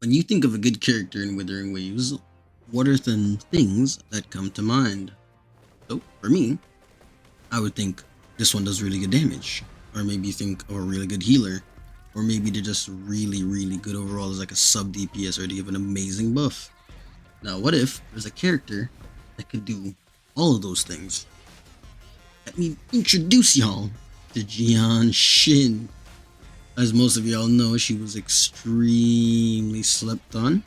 When you think of a good character in Withering Waves, what are the things that come to mind? So, for me, I would think this one does really good damage. Or maybe you think of a really good healer. Or maybe they're just really, really good overall as like a sub DPS or they give an amazing buff. Now, what if there's a character that could do all of those things? Let me introduce y'all to Jian Shin. As most of y'all know, she was extremely slept on.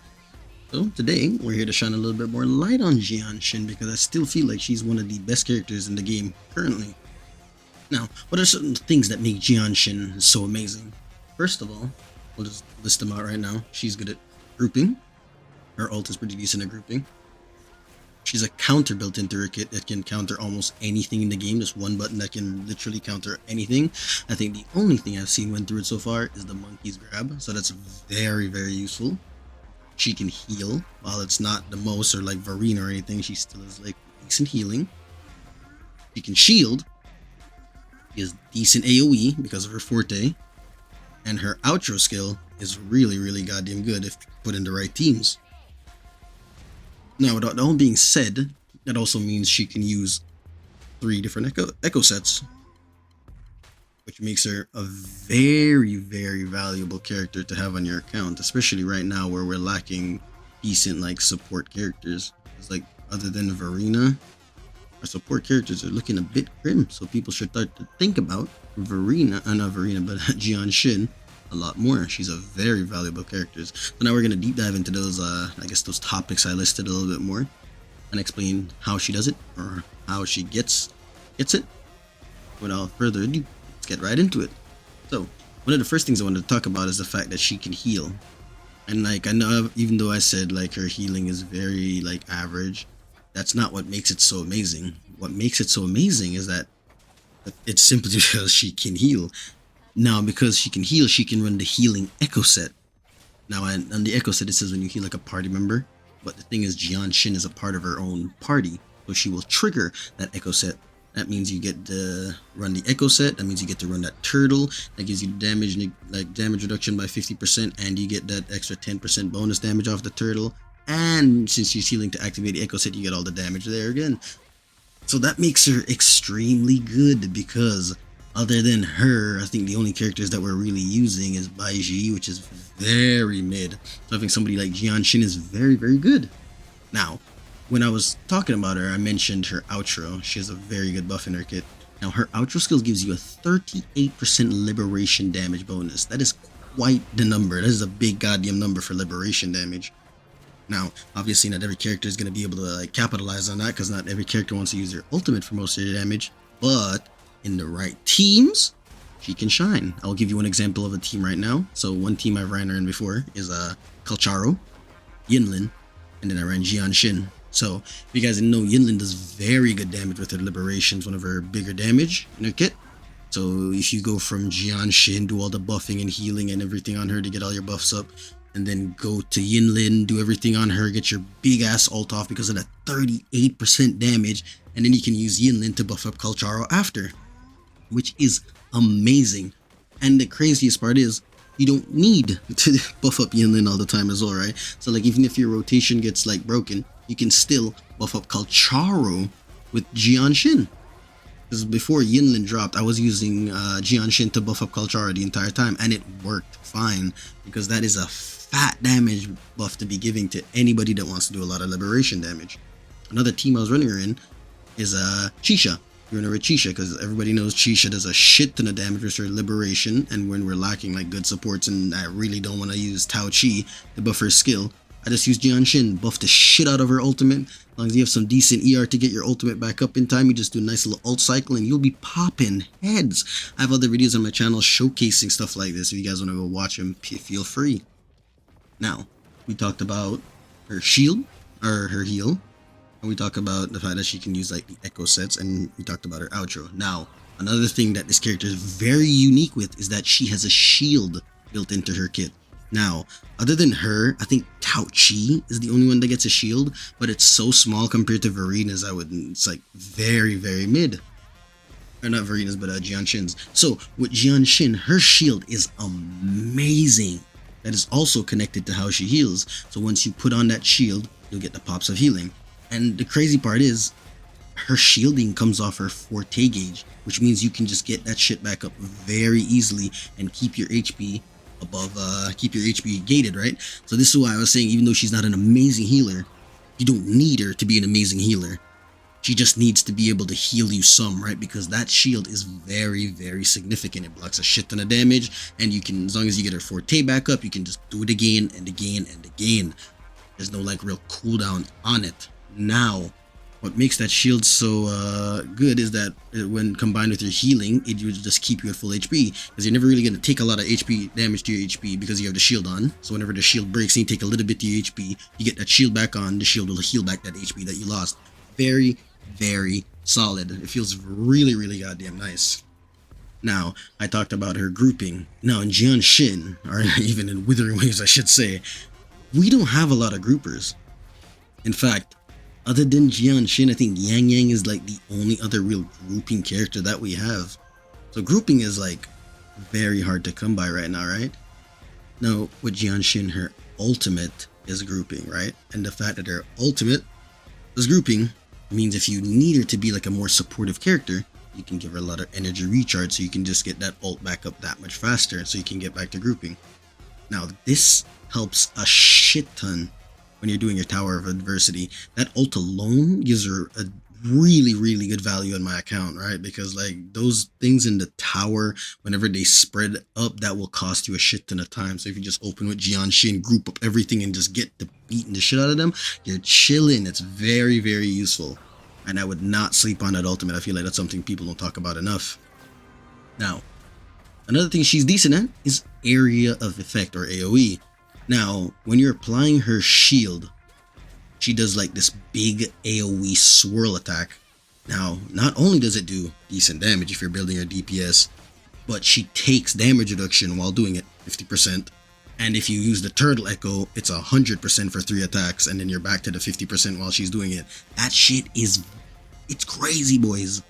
So today, we're here to shine a little bit more light on Jian Shin because I still feel like she's one of the best characters in the game currently. Now, what are certain things that make Jian Shin so amazing? First of all, we'll just list them out right now. She's good at grouping. Her ult is pretty decent at grouping. She's a counter built into her kit that can counter almost anything in the game. Just one button that can literally counter anything. I think the only thing I've seen went through it so far is the monkey's grab. So that's very, very useful. She can heal. While it's not the most or like Varina or anything, she still is like decent healing. She can shield. She has decent AoE because of her forte. And her outro skill is really, really goddamn good if put in the right teams. Now, with that all being said, that also means she can use 3 different echo sets, which makes her a very, very valuable character to have on your account, especially right now where we're lacking decent like support characters. It's like other than Varina, our support characters are looking a bit grim, so people should start to think about Varina, not Varina, but Jian Shin a lot more. She's a very valuable character. So now we're gonna deep dive into those, I guess those topics I listed a little bit more, and explain how she does it or how she gets it. Without further ado, let's get right into it. So one of the first things I wanted to talk about is the fact that she can heal. And like I know, even though I said like her healing is very like average, that's not what makes it so amazing. What makes it so amazing is that it's simply because she can heal. Now, because she can heal, she can run the healing echo set. Now, on the echo set, it says when you heal like a party member. But the thing is, Jian Shin is a part of her own party. So she will trigger that echo set. That means you get to run the echo set. That means you get to run that turtle. That gives you damage reduction by 50%. And you get that extra 10% bonus damage off the turtle. And since she's healing to activate the echo set, you get all the damage there again. So that makes her extremely good because other than her, I think the only characters that we're really using is Baiji, which is very mid. So I think somebody like Jian Shin is very, very good. Now, when I was talking about her, I mentioned her outro. She has a very good buff in her kit. Now, her outro skill gives you a 38% liberation damage bonus. That is quite the number. That is a big goddamn number for liberation damage. Now, obviously, not every character is going to be able to like capitalize on that because not every character wants to use their ultimate for most of their damage. But in the right teams, she can shine. I'll give you one example of a team right now. So one team I've ran her in before is Kalcharo, Yinlin, and then I ran Jian Shin. So if you guys didn't know, Yinlin does very good damage with her liberations, one of her bigger damage in her kit. So if you go from Jian Shin, do all the buffing and healing and everything on her to get all your buffs up, and then go to Yinlin, do everything on her, get your big ass ult off because of that 38% damage, and then you can use Yinlin to buff up Kalcharo after, which is amazing. And the craziest part is you don't need to buff up Yinlin all the time as well, right? So like even if your rotation gets like broken, you can still buff up Kalcharo with Jian Shin. Because before Yinlin dropped, I was using Jian Shin to buff up Kalcharo the entire time, and it worked fine because that is a fat damage buff to be giving to anybody that wants to do a lot of liberation damage. Another team I was running her in is Chisha. You're in a Chisha because everybody knows Chisha does a shit ton of damage with her liberation, and when we're lacking like good supports and I really don't want to use Tao Chi to buff her skill, I just use Jian Shin, buff the shit out of her ultimate. As long as you have some decent ER to get your ultimate back up in time, you just do a nice little ult cycle and you'll be popping heads. I have other videos on my channel showcasing stuff like this. If you guys want to go watch them, feel free. Now, we talked about her shield, or her heal, and we talked about the fact that she can use like the echo sets, and we talked about her outro. Now, another thing that this character is very unique with is that she has a shield built into her kit. Now, other than her, I think Tao Chi is the only one that gets a shield, but it's so small compared to Varina's, it's like very, very mid. Or not Varina's, but Jian Shin's. So with Jian Shin, her shield is amazing. that is also connected to how she heals. So once you put on that shield, you'll get the pops of healing. And the crazy part is, her shielding comes off her forte gauge, which means you can just get that shit back up very easily and keep your HP above, keep your HP gated, right? So this is why I was saying, even though she's not an amazing healer, you don't need her to be an amazing healer. She just needs to be able to heal you some, right? Because that shield is very, very significant. It blocks a shit ton of damage, and you can, as long as you get her forte back up, you can just do it again and again and again. There's no like real cooldown on it. Now, what makes that shield so good is that when combined with your healing, it will just keep you at full HP, because you're never really going to take a lot of HP damage to your HP because you have the shield on. So whenever the shield breaks and you take a little bit to your HP, you get that shield back on, the shield will heal back that HP that you lost. Very, very solid. It feels really, really goddamn nice. Now, I talked about her grouping. Now in Jian Shin, or even in Wuthering Waves I should say, we don't have a lot of groupers. In fact, other than Jian Shin, I think Yang Yang is like the only other real grouping character that we have. So grouping is like very hard to come by right now, right? Now with Jian Shin, her ultimate is grouping, right? And the fact that her ultimate is grouping means if you need her to be like a more supportive character, you can give her a lot of energy recharge, so you can just get that ult back up that much faster, so you can get back to grouping. Now this helps a shit ton when you're doing your Tower of Adversity. That ult alone gives her a really, really good value on my account, right? Because like those things in the tower, whenever they spread up, that will cost you a shit ton of time. So if you just open with Jian Shin, group up everything, and just get the beating the shit out of them, you're chilling. It's very, very useful. And I would not sleep on that ultimate. I feel like that's something people don't talk about enough. Now, another thing she's decent at is area of effect, or AoE. Now, when you're applying her shield, she does like this big AoE swirl attack. Now, not only does it do decent damage if you're building her DPS, but she takes damage reduction while doing it, 50%. And if you use the turtle echo, it's 100% for 3 attacks, and then you're back to the 50% while she's doing it. That shit is, it's crazy, boys.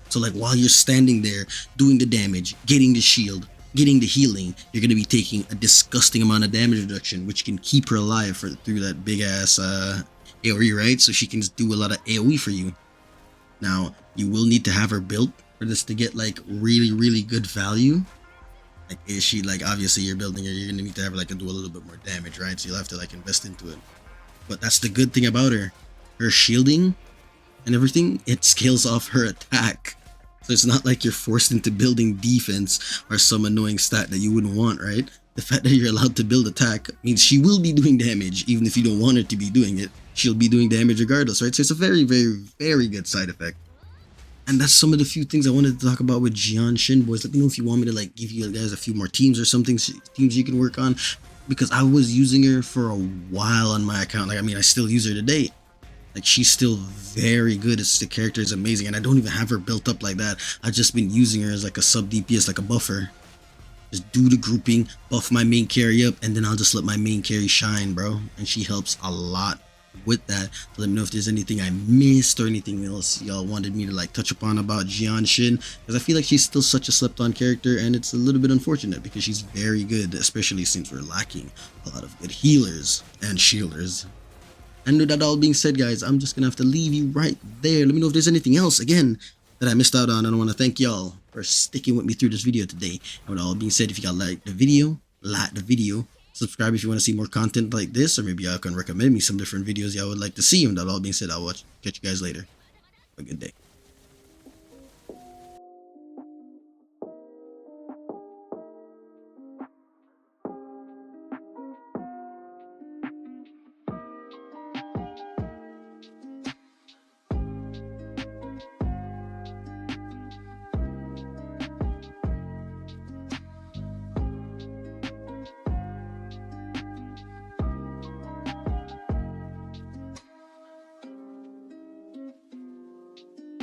So like while you're standing there doing the damage, getting the shield, getting the healing, you're going to be taking a disgusting amount of damage reduction, which can keep her alive through that big ass AoE, right? So she can just do a lot of AoE for you. Now, you will need to have her built for this to get like really, really good value. Like, is she like, obviously you're building her, you're going to need to have her like do a little bit more damage, right? So you'll have to like invest into it. But that's the good thing about her. Her shielding and everything, it scales off her attack. So it's not like you're forced into building defense or some annoying stat that you wouldn't want, right? The fact that you're allowed to build attack means she will be doing damage, even if you don't want her to be doing it. She'll be doing damage regardless, right? So it's a very, very, very good side effect. And that's some of the few things I wanted to talk about with Jian Shin, boys. Let me know if you want me to like give you guys a few more teams or something, teams you can work on, because I was using her for a while on my account. Like, I mean, I still use her today. Like, she's still very good. The character is amazing, and I don't even have her built up like that. I've just been using her as like a sub DPS, like a buffer. Just do the grouping, buff my main carry up, and then I'll just let my main carry shine, bro. And she helps a lot with that. So let me know if there's anything I missed or anything else y'all wanted me to like touch upon about Jian Shin, because I feel like she's still such a slept on character, and it's a little bit unfortunate because she's very good, especially since we're lacking a lot of good healers and shielders. And with that all being said, guys, I'm just gonna have to leave you right there. Let me know if there's anything else again that I missed out on. And I want to thank y'all for sticking with me through this video today. And with all being said, if you got like the video, subscribe if you want to see more content like this, or maybe y'all can recommend me some different videos y'all would like to see. And with that all being said, catch you guys later. Have a good day.